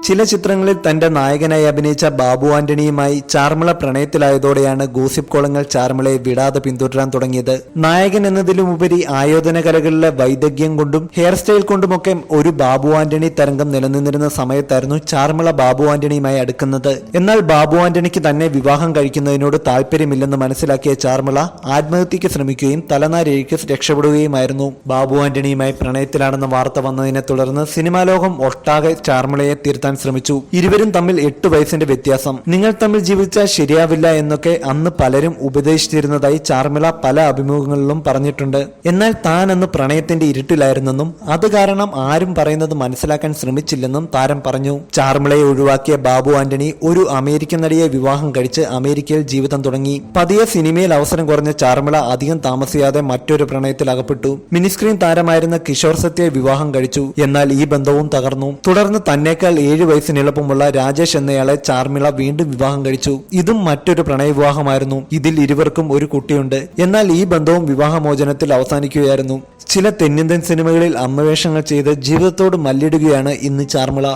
ചില ചിത്രങ്ങളിൽ തന്റെ നായകനായി അഭിനയിച്ച ബാബു ആന്റണിയുമായി ചാർമിള പ്രണയത്തിലായതോടെയാണ് ഗോസിപ്പ് കോളങ്ങൾ ചാർമിളയെ വിടാതെ പിന്തുടരാൻ തുടങ്ങിയത്. നായകൻ എന്നതിലുമുപരി ആയോധന കലകളിലെ വൈദഗ്ധ്യം കൊണ്ടും ഹെയർ സ്റ്റൈൽ കൊണ്ടുമൊക്കെ ഒരു ബാബു ആന്റണി തരംഗം നിലനിന്നിരുന്ന സമയത്തായിരുന്നു ചാർമിള ബാബു ആന്റണിയുമായി അടുക്കുന്നത്. എന്നാൽ ബാബു ആന്റണിക്ക് തന്നെ വിവാഹം കഴിക്കുന്നതിനോട് താല്പര്യമില്ലെന്ന് മനസ്സിലാക്കിയ ചാർമിള ആത്മഹത്യക്ക് ശ്രമിക്കുകയും തലനാരിഴയ്ക്ക് രക്ഷപ്പെടുകയുമായിരുന്നു. ബാബു ആന്റണിയുമായി പ്രണയത്തിലാണെന്ന വാർത്ത വന്നതിനെ തുടർന്ന് സിനിമാ ലോകം ഒട്ടാകെ ചാർമിളയെ തിരുത്താൻ ശ്രമിച്ചു. ഇരുവരും തമ്മിൽ 8 വയസ്സിന്റെ വ്യത്യാസം. നിങ്ങൾ തമ്മിൽ ജീവിച്ചാൽ ശരിയാവില്ല എന്നൊക്കെ അന്ന് പലരും ഉപദേശിച്ചിരുന്നതായി ചാർമിള പല അഭിമുഖങ്ങളിലും പറഞ്ഞിട്ടുണ്ട്. എന്നാൽ താൻ അന്ന് പ്രണയത്തിന്റെ ഇരുട്ടിലായിരുന്നെന്നും അത് കാരണം ആരും പറയുന്നത് മനസ്സിലാക്കാൻ ശ്രമിച്ചില്ലെന്നും താരം പറഞ്ഞു. ചാർമിളയെ ഒഴിവാക്കിയ ബാബു ആന്റണി ഒരു അമേരിക്കൻ നടിയെ വിവാഹം കഴിച്ച് അമേരിക്കയിൽ ജീവിതം തുടങ്ങി. പതിയെ സിനിമയിൽ അവസരം കുറഞ്ഞ ചാർമിള അധികം താമസിയാതെ മറ്റൊരു പ്രണയത്തിൽ അകപ്പെട്ടു. മിനിസ്ക്രീൻ താരമായിരുന്ന കിഷോർ സത്യയെ വിവാഹം കഴിച്ചു. എന്നാൽ ഈ ബന്ധവും തകർന്നു. തുടർന്ന് തന്നേക്കാൾ 7 വയസ്സിന് എളുപ്പമുള്ള രാജേഷ് എന്നയാളെ ചാർമിള വീണ്ടും വിവാഹം കഴിച്ചു. ഇതും മറ്റൊരു പ്രണയവിവാഹമായിരുന്നു. ഇതിൽ ഇരുവർക്കും ഒരു കുട്ടിയുണ്ട്. എന്നാൽ ഈ ബന്ധവും വിവാഹമോചനത്തിൽ അവസാനിക്കുകയായിരുന്നു. ചില തെന്നിന്ത്യൻ സിനിമകളിൽ അമ്മവേഷങ്ങൾ ചെയ്ത് ജീവിതത്തോട് മല്ലിടുകയാണ് ഇന്ന് ചാർമിള.